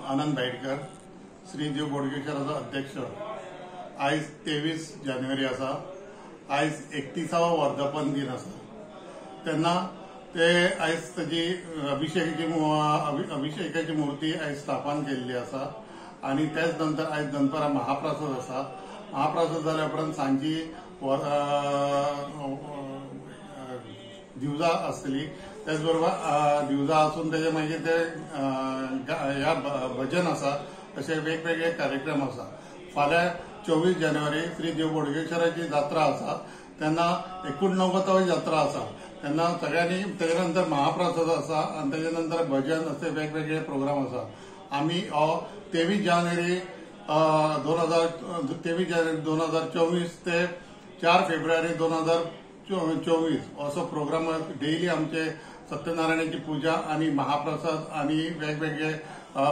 आनंद भाईटकर श्री देव बोडगेश्वराचो अध्यक्ष। आज 23 जानेवारी आसा। आज 31वा वर्धापन दिन आसा। तेन्ना ते आज ताची अभिषेकाची मूर्ती आज स्थापन केल्ली आसा आणि त्याच नंतर आज दनपारां महाप्रसाद आसा। महाप्रसाद जाल्या उपरांत सांजी दिवजा आसतली। त्याच बरोबर दिवजा आसून तेजे मागीर ते ह्या भजन आसा अशे वेगवेगळे कार्यक्रम आसा। फाल्यां 24 जानेवारी श्री देव बोडगेश्वराची जात्रा आसा। तेन्ना 89वी जात्रा आसा। तेन्ना सगळ्यांनी तेजे नंतर महाप्रसाद आसा आणि तेजे नंतर भजन असे वेगवेगळे प्रोग्राम आसा। आमी 23 जानेवारी 2024 ते 4 फेब्रुवारी 2024 असो प्रोग्राम डेली आमचे सत्यनारायणाची पूजा आणि महाप्रसाद आणि वेगवेगळे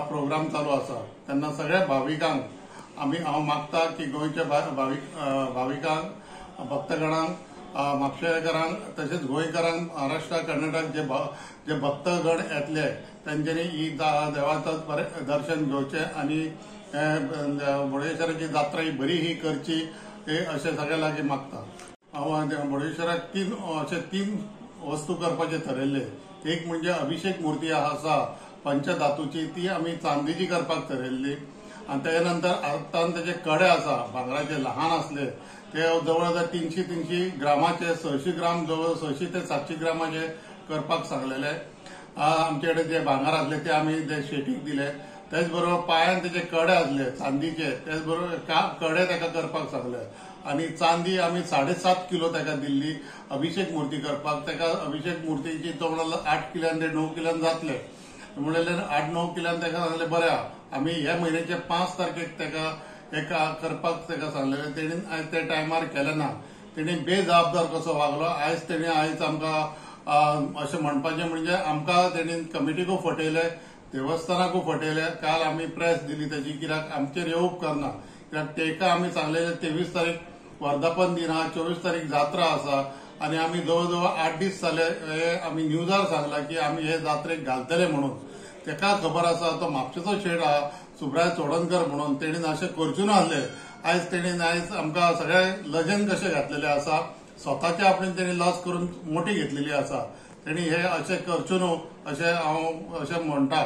प्रोग्राम चालू आसा। तेन्ना सगळ्या भाविकांक हांव मागता की गोंयच्या भाविकांक भक्तगणांक म्हापशेकारांक तशेंच गोंयकारांक महाराष्ट्र कर्नाटक जे भक्तगण येतले तांच्यांनी ही देवाचं बरें दर्शन घेवचें आणि बोडगेश्वराची जात्रा ही बरी ही करची हे अशें सगळ्या लागीं मागता। हांव बोडगेश्वराक तीन वस्तू करपाचे ठरयल्ले। एक म्हणजे अभिषेक मूर्ती आसा पंचधातूची, ती आमी चांदीची करपाक ठरयल्ली आणि त्याच्या नंतर आतां तेजे कडे आसा भांगराचे ल्हान आसले ते जवळ 300 ग्रामाचे 600 ग्राम जवळ 600 ते 700 ग्रामाचे करपाक सांगलेले। आमचे कडेन जे भांगर आसले ते आमी ते शेटीक दिले। त्याच बरोबर पांयान तेजे कडे आसले चांदीचे, त्याच बरोबर कडे ताका करपाक सांगले आणि चांदी आमी 7.5 किलो ताका दिल्ली अभिषेक मूर्ती करपाक। ताका अभिषेक मूर्तीची तो म्हणालो 8 किल्यान ते 9 किल्यान जातले म्हणले 8-9 किल्यान ताका सांगले बरें आमी ह्या म्हयन्याचे 5 तारखेक ताका एका करपाक ताका सांगलेले। तेणी आयज ते टायमार केले ना। तेणी बेजबाबदार कसो वागलो। आयज आमकां अशें म्हणपाचें म्हणजे आमकां तेणी कमिटीकूय फटयले, देवस्थानाकूय फटयले। काल आमी प्रेस दिली ताची, कित्याक आमचेर येवप करना। कित्याक तेका आमी सांगलेले 23 तारीख वर्धापन दिन आहा, 24 तारीख जात्रा आसा आणि आमी जवळ 8 दीस जाले आमी न्यूजार सांगला की आमी हे जात्रेक घालतले म्हणून। तेका खबर आसा तो म्हापशेचो शेट आहा सुब्राय चोडणकर म्हणून, तेणीन अशें करचून नासले। आयज आमकां सगळे लजेन कशे घातलेले आसा, स्वताचे आपणे तेणी लॉस करून मोठी घेतलेली आसा। तेणी हे अशें करचून अशें हांव अशें म्हणटा।